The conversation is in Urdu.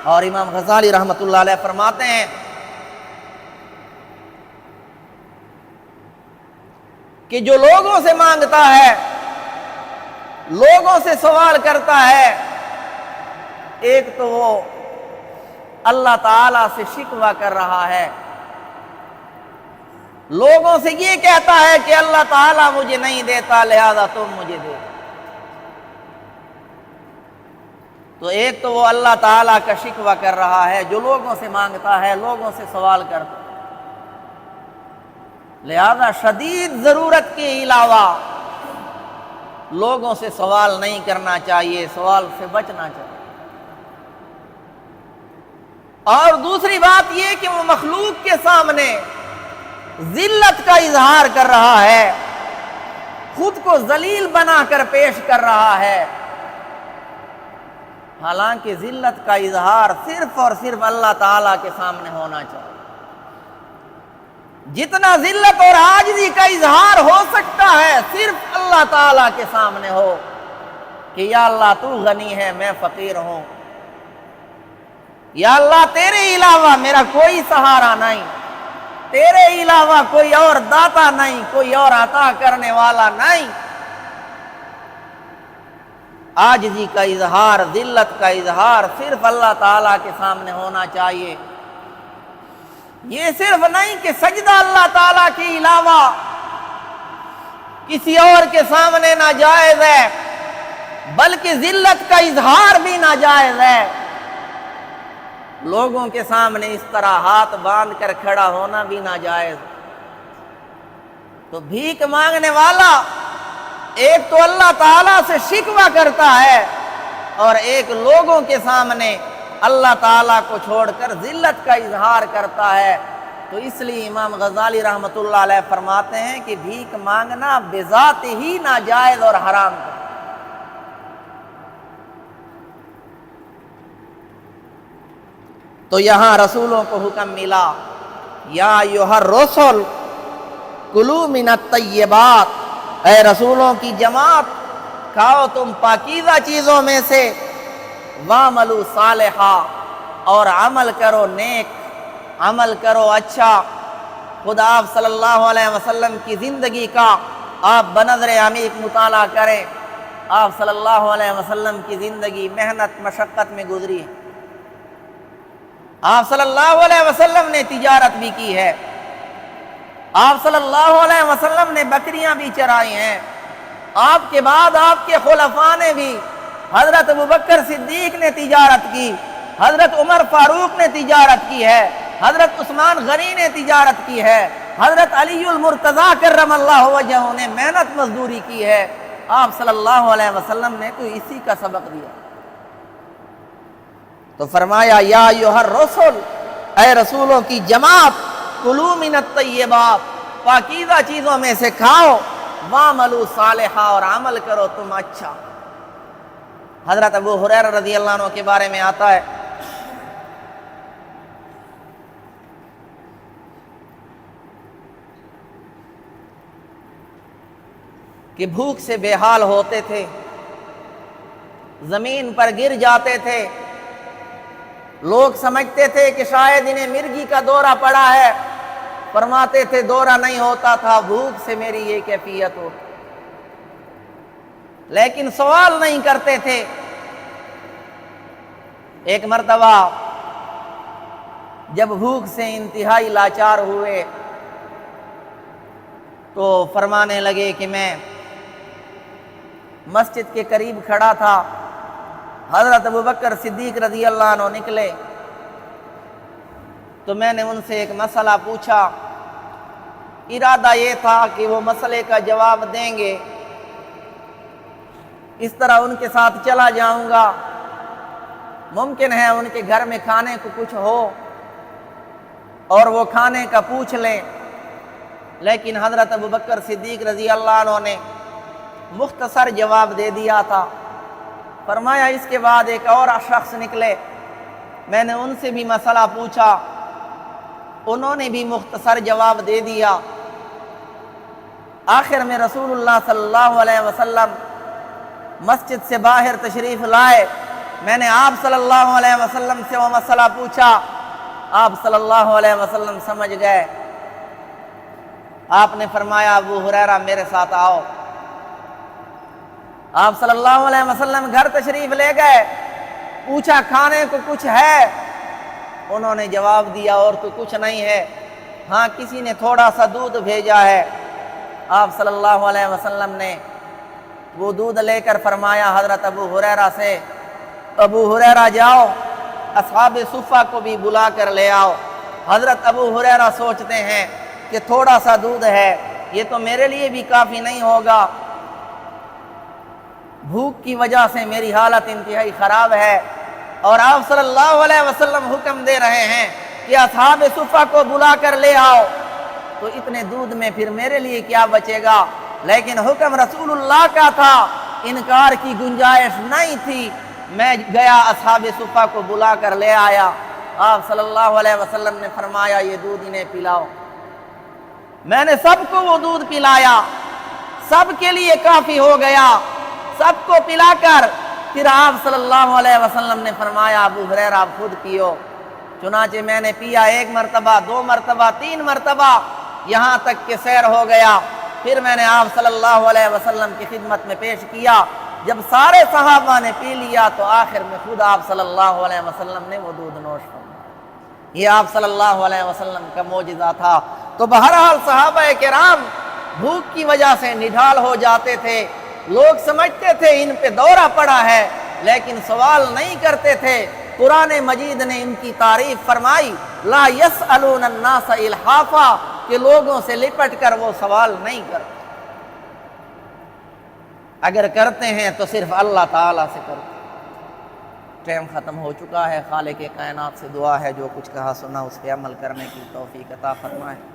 اور امام غزالی رحمۃ اللہ علیہ فرماتے ہیں کہ جو لوگوں سے مانگتا ہے، لوگوں سے سوال کرتا ہے، ایک تو وہ اللہ تعالیٰ سے شکوہ کر رہا ہے، لوگوں سے یہ کہتا ہے کہ اللہ تعالیٰ مجھے نہیں دیتا لہذا تم مجھے دو۔ تو ایک تو وہ اللہ تعالیٰ کا شکوہ کر رہا ہے جو لوگوں سے مانگتا ہے، لوگوں سے سوال کرتا ہے، لہذا شدید ضرورت کے علاوہ لوگوں سے سوال نہیں کرنا چاہیے، سوال سے بچنا چاہیے۔ اور دوسری بات یہ کہ وہ مخلوق کے سامنے ذلت کا اظہار کر رہا ہے، خود کو ذلیل بنا کر پیش کر رہا ہے، حالانکہ ذلت کا اظہار صرف اور صرف اللہ تعالیٰ کے سامنے ہونا چاہیے۔ جتنا ذلت اور عاجزی کا اظہار ہو سکتا ہے صرف اللہ تعالیٰ کے سامنے ہو کہ یا اللہ تو غنی ہے، میں فقیر ہوں، یا اللہ تیرے علاوہ میرا کوئی سہارا نہیں، تیرے علاوہ کوئی اور داتا نہیں، کوئی اور عطا کرنے والا نہیں۔ عاجزی کا اظہار، ذلت کا اظہار صرف اللہ تعالیٰ کے سامنے ہونا چاہیے۔ یہ صرف نہیں کہ سجدہ اللہ تعالیٰ کے علاوہ کسی اور کے سامنے ناجائز ہے، بلکہ ذلت کا اظہار بھی ناجائز ہے۔ لوگوں کے سامنے اس طرح ہاتھ باندھ کر کھڑا ہونا بھی ناجائز۔ تو بھیک مانگنے والا ایک تو اللہ تعالیٰ سے شکوہ کرتا ہے اور ایک لوگوں کے سامنے اللہ تعالیٰ کو چھوڑ کر ذلت کا اظہار کرتا ہے۔ تو اس لیے امام غزالی رحمۃ اللہ علیہ فرماتے ہیں کہ بھیک مانگنا بذات ہی ناجائز اور حرام ہے۔ تو یہاں رسولوں کو حکم ملا، یا ایھا الرسل کلوا من الطیبات، اے رسولوں کی جماعت کھاؤ تم پاکیزہ چیزوں میں سے، وَاعْمَلُوا صَالِحًا، اور عمل کرو نیک، عمل کرو اچھا۔ خود آپ صلی اللہ علیہ وسلم کی زندگی کا آپ بنظر عمیق مطالعہ کریں، آپ صلی اللہ علیہ وسلم کی زندگی محنت مشقت میں گزری ہے۔ آپ صلی اللہ علیہ وسلم نے تجارت بھی کی ہے، آپ صلی اللہ علیہ وسلم نے بکریاں بھی چرائی ہیں، آپ کے بعد آپ کے خلفاء نے بھی، حضرت ابوبکر صدیق نے تجارت کی، حضرت عمر فاروق نے تجارت کی ہے، حضرت عثمان غنی نے تجارت کی ہے، حضرت علی المرتضیٰ کرم اللہ وجہہ نے محنت مزدوری کی ہے۔ آپ صلی اللہ علیہ وسلم نے تو اسی کا سبق دیا۔ تو فرمایا یا ایھا الرسل، اے رسولوں کی جماعت، کلوا من الطیبات، پاکیزہ چیزوں میں سے کھاؤ، وَاعْمَلُوا صَالِحًا، اور عمل کرو تم اچھا۔ حضرت ابو ہریرہ رضی اللہ عنہ کے بارے میں آتا ہے کہ بھوک سے بے حال ہوتے تھے، زمین پر گر جاتے تھے، لوگ سمجھتے تھے کہ شاید انہیں مرگی کا دورہ پڑا ہے، فرماتے تھے دورہ نہیں ہوتا تھا، بھوک سے میری یہ کیفیت ہو، لیکن سوال نہیں کرتے تھے۔ ایک مرتبہ جب بھوک سے انتہائی لاچار ہوئے تو فرمانے لگے کہ میں مسجد کے قریب کھڑا تھا، حضرت ابوبکر صدیق رضی اللہ عنہ نکلے تو میں نے ان سے ایک مسئلہ پوچھا، ارادہ یہ تھا کہ وہ مسئلے کا جواب دیں گے، اس طرح ان کے ساتھ چلا جاؤں گا، ممکن ہے ان کے گھر میں کھانے کو کچھ ہو اور وہ کھانے کا پوچھ لیں، لیکن حضرت ابوبکر صدیق رضی اللہ عنہ نے مختصر جواب دے دیا تھا۔ فرمایا اس کے بعد ایک اور شخص نکلے، میں نے ان سے بھی مسئلہ پوچھا، انہوں نے بھی مختصر جواب دے دیا۔ آخر میں رسول اللہ صلی اللہ علیہ وسلم مسجد سے باہر تشریف لائے میں نے آپ صلی اللہ علیہ وسلم سے وہ مسئلہ پوچھا، آپ صلی اللہ علیہ وسلم سمجھ گئے۔ آپ نے فرمایا ابو ہریرہ میرے ساتھ آؤ۔ آپ صلی اللہ علیہ وسلم گھر تشریف لے گئے، پوچھا کھانے کو کچھ ہے؟ انہوں نے جواب دیا اور تو کچھ نہیں ہے، ہاں کسی نے تھوڑا سا دودھ بھیجا ہے۔ آپ صلی اللہ علیہ وسلم نے وہ دودھ لے کر فرمایا حضرت ابو ہریرہ سے، ابو ہریرہ جاؤ اصحاب صفہ کو بھی بلا کر لے آؤ۔ حضرت ابو ہریرہ سوچتے ہیں کہ تھوڑا سا دودھ ہے، یہ تو میرے لیے بھی کافی نہیں ہوگا، بھوک کی وجہ سے میری حالت انتہائی خراب ہے، اور آپ صلی اللہ علیہ وسلم حکم دے رہے ہیں کہ اصحاب صفہ کو بلا کر لے آؤ، تو اتنے دودھ میں پھر میرے لیے کیا بچے گا؟ لیکن حکم رسول اللہ کا تھا، انکار کی گنجائش نہیں تھی۔ میں گیا اصحاب صفہ کو بلا کر لے آیا۔ آپ صلی اللہ علیہ وسلم نے فرمایا یہ دودھ انہیں پلاؤ۔ میں نے سب کو وہ دودھ پلایا، سب کے لیے کافی ہو گیا، سب کو پلا کر پھر آپ صلی اللہ علیہ وسلم نے فرمایا ابو ہریرہ آپ خود پیو۔ چنانچہ میں نے پیا، 1 مرتبہ، 2 مرتبہ، 3 مرتبہ، یہاں تک کہ سیر ہو گیا۔ پھر میں نے آپ صلی اللہ علیہ وسلم کی خدمت میں پیش کیا۔ جب سارے صحابہ نے پی لیا تو آخر میں خود آپ صلی اللہ علیہ وسلم نے وہ دودھ نوش فرمایا۔ یہ آپ صلی اللہ علیہ وسلم کا معجزہ تھا۔ تو بہرحال صحابہ کرام بھوک کی وجہ سے نڈھال ہو جاتے تھے، لوگ سمجھتے تھے ان پہ دورہ پڑا ہے، لیکن سوال نہیں کرتے تھے۔ قرآن مجید نے ان کی تعریف فرمائی، لا یسألون الناس الحافا، کہ لوگوں سے لپٹ کر وہ سوال نہیں کرتے، اگر کرتے ہیں تو صرف اللہ تعالیٰ سے کرتے۔ ٹائم ختم ہو چکا ہے، خالق کائنات سے دعا ہے جو کچھ کہا سنا اس پہ عمل کرنے کی توفیق عطا فرمائے۔